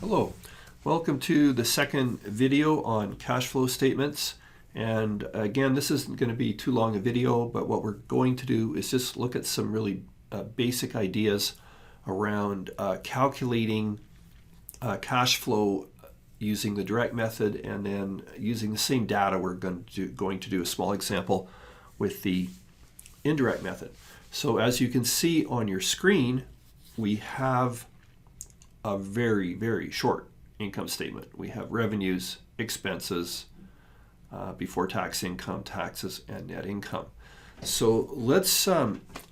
Hello, welcome to the second video on cash flow statements. And again, this isn't going to be too long a video, but what we're going to do is just look at some really basic ideas around calculating cash flow using the direct method, and then using the same data we're going to do a small example with the indirect method. So as you can see on your screen, we have a very, very short income statement. We have revenues, expenses, before tax income, taxes, and net income. So let's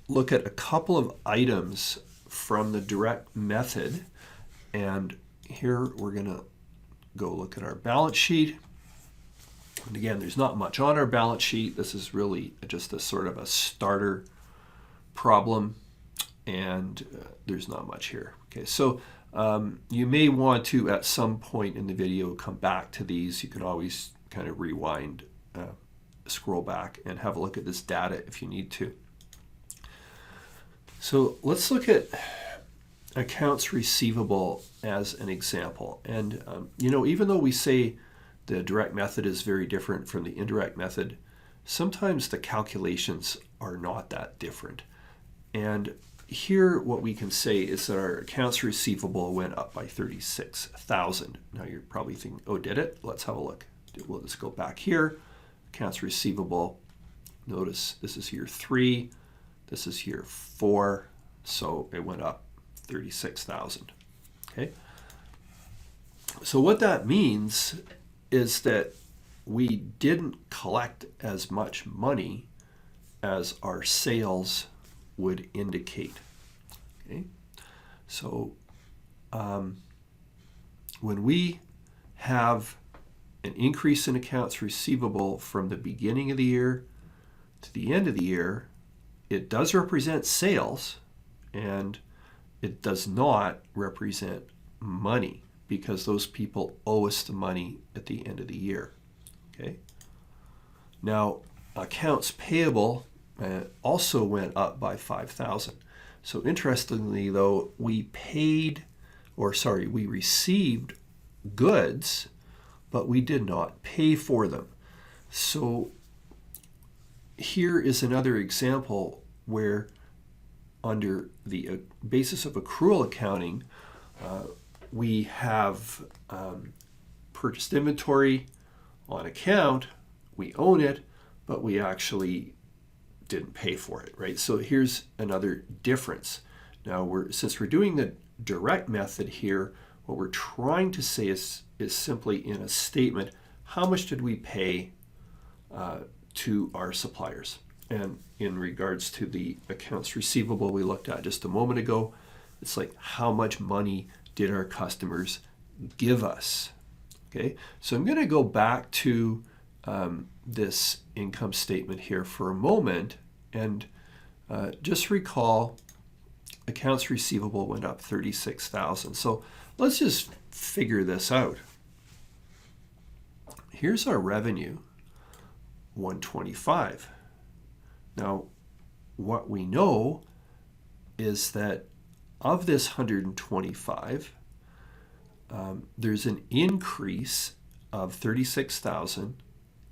look at a couple of items from the direct method. And here we're going to go look at our balance sheet. And again, there's not much on our balance sheet. This is really just a sort of a starter problem, and there's not much here. Okay, so you may want to, at some point in the video, come back to these. You can always kind of rewind, scroll back, and have a look at this data if you need to. So let's look at accounts receivable as an example. And even though we say the direct method is very different from the indirect method, sometimes the calculations are not that different. And here what we can say is that our accounts receivable went up by $36,000. Now you're probably thinking, oh, did it? Let's have a look. We'll just go back here. Accounts receivable. Notice this is year 3. This is year 4. So it went up $36,000. Okay. So what that means is that we didn't collect as much money as our sales would indicate. Okay, so when we have an increase in accounts receivable from the beginning of the year to the end of the year, it does represent sales, and it does not represent money, because those people owe us the money at the end of the year. Okay. Now, accounts payable also went up by $5,000. So interestingly, though, we received goods, but we did not pay for them. So here is another example where, under the basis of accrual accounting, we have purchased inventory on account, we own it, but we actually didn't pay for it, right? So here's another difference. Now, since we're doing the direct method here, what we're trying to say is simply in a statement, how much did we pay to our suppliers? And in regards to the accounts receivable we looked at just a moment ago, it's like, how much money did our customers give us? Okay, so I'm going to go back to this income statement here for a moment, and just recall accounts receivable went up $36,000. So let's just figure this out. Here's our revenue, $125. Now, what we know is that of this $125, there's an increase of $36,000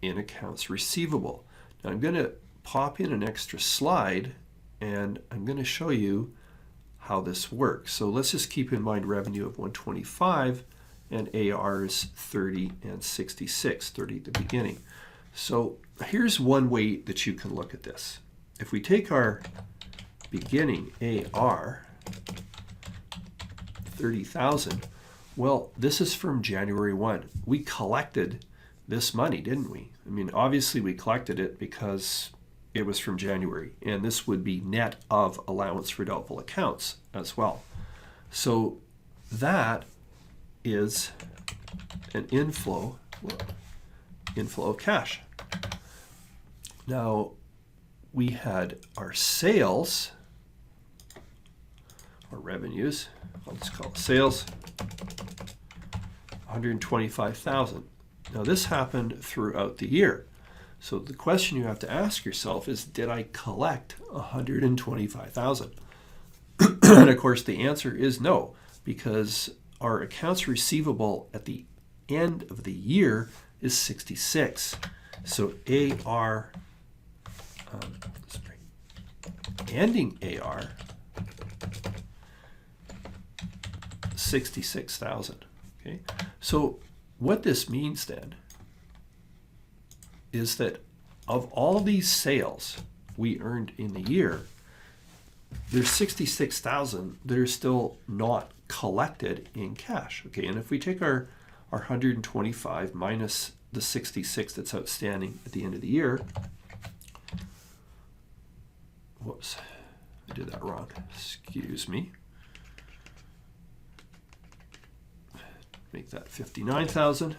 in accounts receivable. Now I'm going to pop in an extra slide, and I'm going to show you how this works. So let's just keep in mind revenue of 125 and ARs 30 and 66, 30 at the beginning. So here's one way that you can look at this. If we take our beginning AR, 30,000, well, this is from January 1. We collected this money, didn't we? I mean, obviously we collected it because it was from January, and this would be net of allowance for doubtful accounts as well. So that is an inflow of cash. Now, we had our sales, or revenues, I'll just call it sales, 125,000. Now this happened throughout the year. So the question you have to ask yourself is, did I collect 125,000? And of course the answer is no, because our accounts receivable at the end of the year is 66. So AR, ending AR, 66,000. Okay, so what this means then is that of all these sales we earned in the year, there's 66,000 that are still not collected in cash. Okay, and if we take our 125 minus the 66 that's outstanding at the end of the year, whoops, I did that wrong, excuse me. Make that 59,000.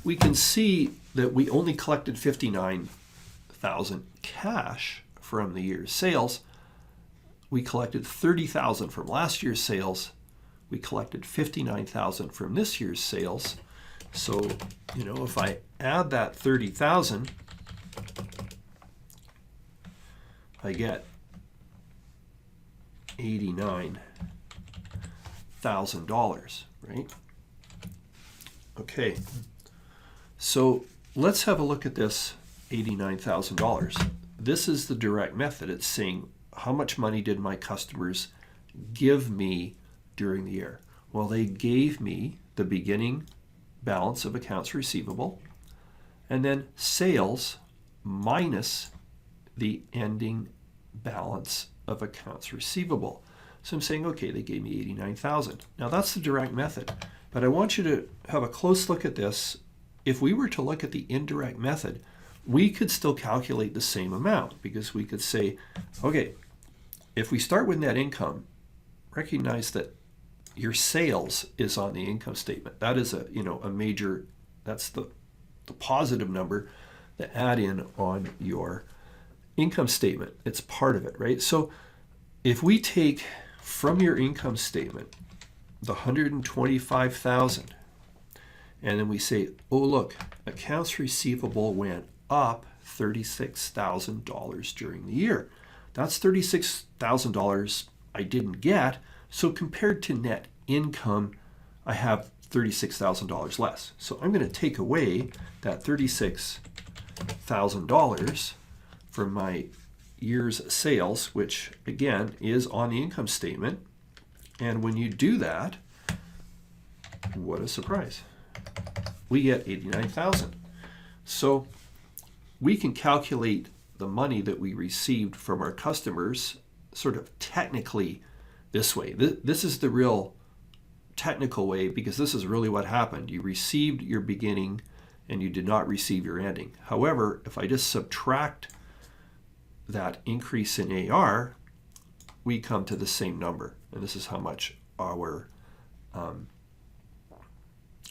We can see that we only collected 59,000 cash from the year's sales. We collected 30,000 from last year's sales. We collected 59,000 from this year's sales. So, you know, if I add that 30,000, I get $89,000, right? Okay, so let's have a look at this $89,000. This is the direct method. It's saying how much money did my customers give me during the year? Well, they gave me the beginning balance of accounts receivable and then sales minus the ending balance of accounts receivable. So I'm saying, okay, they gave me 89,000. Now that's the direct method, but I want you to have a close look at this. If we were to look at the indirect method, we could still calculate the same amount, because we could say, okay, if we start with net income, recognize that your sales is on the income statement. That is a major, that's the positive number that add in on your income statement. It's part of it, right? So if we take from your income statement the 125,000, and then we say, oh look, accounts receivable went up $36,000 during the year. That's $36,000 I didn't get. So compared to net income, I have $36,000 less. So I'm going to take away that $36,000 from my year's sales, which again is on the income statement. And when you do that, what a surprise. We get 89,000. So we can calculate the money that we received from our customers sort of technically this way. This is the real technical way, because this is really what happened. You received your beginning and you did not receive your ending. However, if I just subtract that increase in AR, we come to the same number. And this is how much our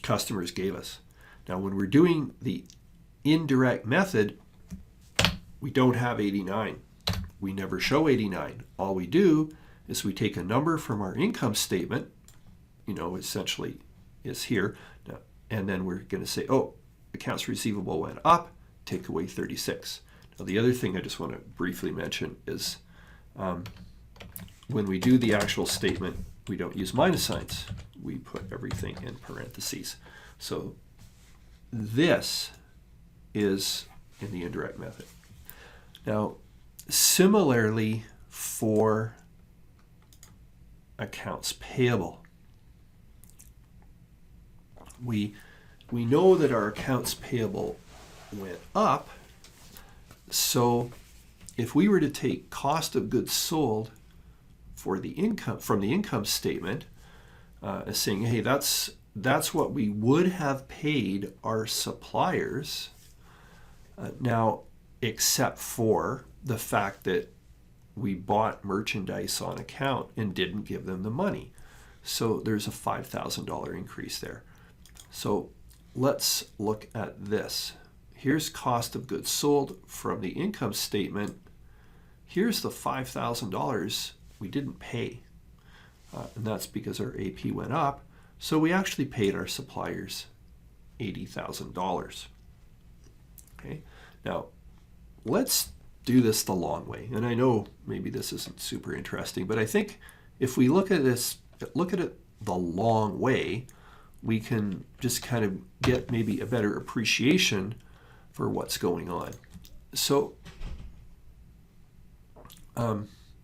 customers gave us. Now, when we're doing the indirect method, we don't have 89. We never show 89. All we do is we take a number from our income statement, essentially is here, and then we're going to say, oh, accounts receivable went up, take away 36. Now, the other thing I just want to briefly mention is when we do the actual statement, we don't use minus signs. We put everything in parentheses. So this is in the indirect method. Now, similarly for accounts payable, we know that our accounts payable went up. So if we were to take cost of goods sold for the income from the income statement, saying, hey, that's what we would have paid our suppliers, now, except for the fact that we bought merchandise on account and didn't give them the money. So there's a $5,000 increase there. So let's look at this. Here's cost of goods sold from the income statement. Here's the $5,000 we didn't pay. And that's because our AP went up. So we actually paid our suppliers $80,000. Okay. Now, let's do this the long way. And I know maybe this isn't super interesting, but I think if we look at it the long way, we can just kind of get maybe a better appreciation for what's going on. So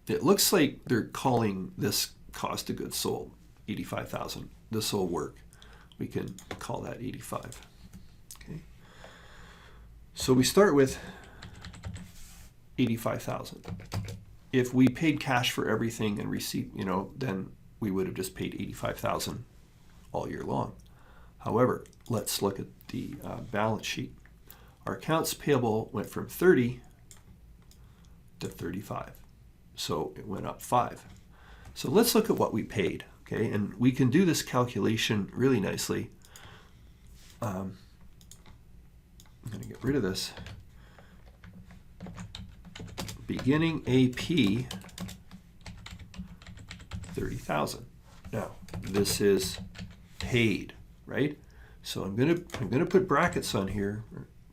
it looks like they're calling this cost of goods sold, 85,000. This will work. We can call that 85. Okay. So we start with 85,000. If we paid cash for everything and received, then we would have just paid 85,000 all year long. However, let's look at the balance sheet. Our accounts payable went from 30 to 35. So it went up 5. So let's look at what we paid, okay? And we can do this calculation really nicely. I'm going to get rid of this. Beginning AP, 30,000. Now, this is paid, right? So I'm going to put brackets on here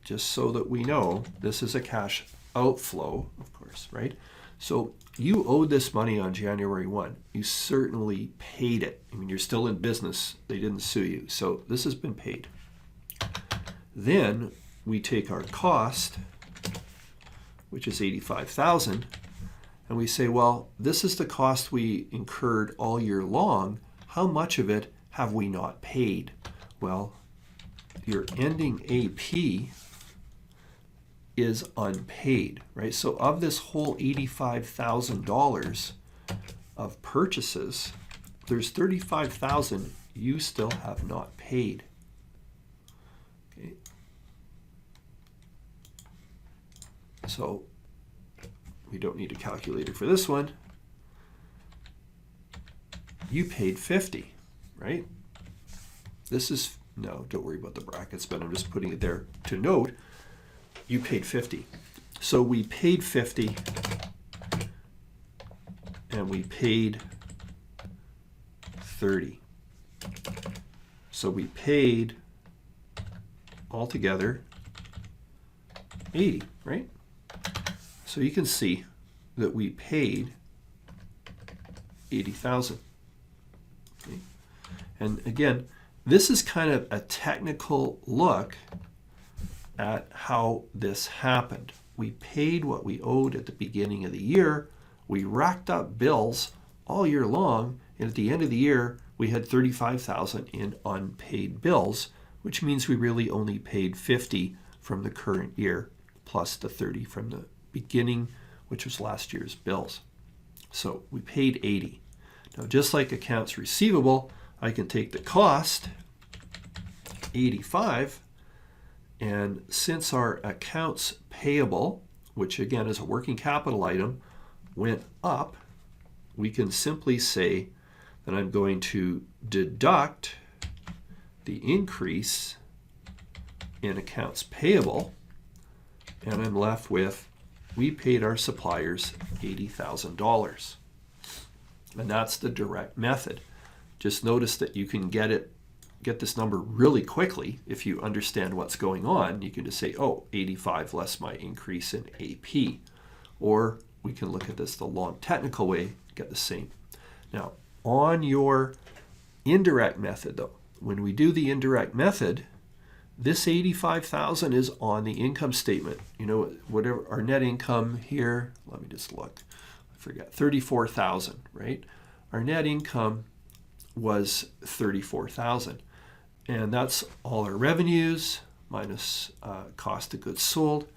just so that we know this is a cash outflow, of course, right? So you owed this money on January 1. You certainly paid it. I mean, you're still in business. They didn't sue you. So this has been paid. Then we take our cost, which is 85,000, and we say, well, this is the cost we incurred all year long. How much of it have we not paid? Well, your ending AP is unpaid, right? So of this whole $85,000 of purchases, there's 35,000 you still have not paid. Okay. So we don't need a calculator for this one. You paid 50, right? This is, no, don't worry about the brackets, but I'm just putting it there to note. You paid 50. So we paid 50 and we paid 30. So we paid altogether 80, right? So you can see that we paid 80,000. Okay. And again, this is kind of a technical look at how this happened. We paid what we owed at the beginning of the year. We racked up bills all year long, and at the end of the year, we had 35,000 in unpaid bills, which means we really only paid 50 from the current year, plus the 30 from the beginning, which was last year's bills. So we paid 80. Now, just like accounts receivable, I can take the cost, 85, and since our accounts payable, which again is a working capital item, went up, we can simply say that I'm going to deduct the increase in accounts payable, and I'm left with, we paid our suppliers $80,000. And that's the direct method. Just notice that you can get this number really quickly. If you understand what's going on, you can just say, oh, 85 less my increase in AP. Or we can look at this the long technical way, get the same. Now, on your indirect method though, when we do the indirect method, this 85,000 is on the income statement. You know, whatever our net income here, let me just look. I forgot, 34,000, right? Our net income was 34,000. And that's all our revenues minus cost of goods sold.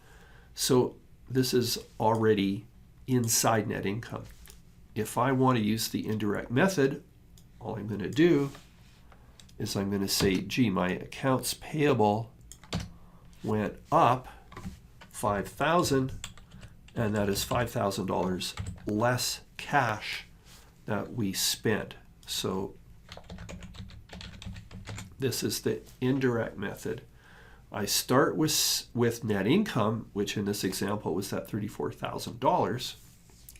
So this is already inside net income. If I want to use the indirect method, all I'm going to do is I'm going to say, gee, my accounts payable went up 5,000, and that is $5,000 less cash that we spent. So this is the indirect method. I start with net income, which in this example was that $34,000.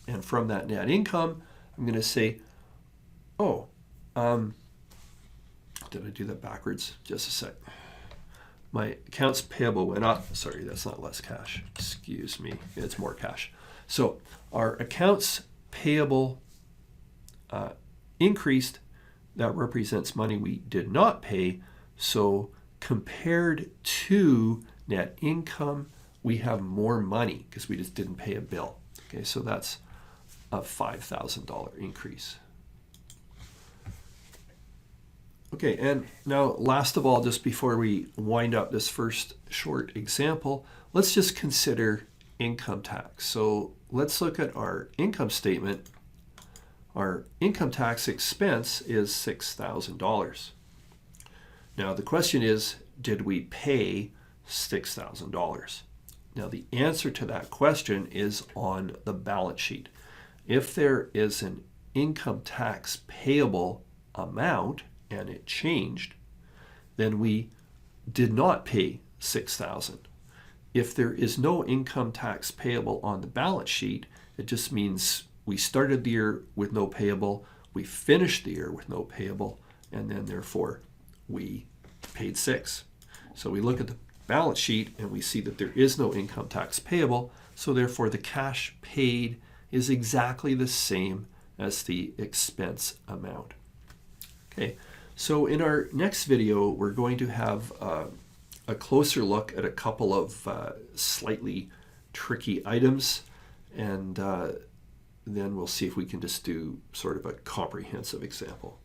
And from that net income, I'm going to say, oh, did I do that backwards? Just a sec. My accounts payable went up. Sorry, that's not less cash. Excuse me. It's more cash. So our accounts payable increased, that represents money we did not pay. So compared to net income, we have more money because we just didn't pay a bill. Okay, so that's a $5,000 increase. Okay, and now last of all, just before we wind up this first short example, let's just consider income tax. So let's look at our income statement. Our income tax expense is $6,000. Now the question is, did we pay $6,000? Now the answer to that question is on the balance sheet. If there is an income tax payable amount and it changed, then we did not pay $6,000. If there is no income tax payable on the balance sheet, it just means we started the year with no payable, we finished the year with no payable, and then therefore we paid $6,000. So we look at the balance sheet and we see that there is no income tax payable, so therefore the cash paid is exactly the same as the expense amount. Okay, so in our next video, we're going to have a closer look at a couple of slightly tricky items, and then we'll see if we can just do sort of a comprehensive example.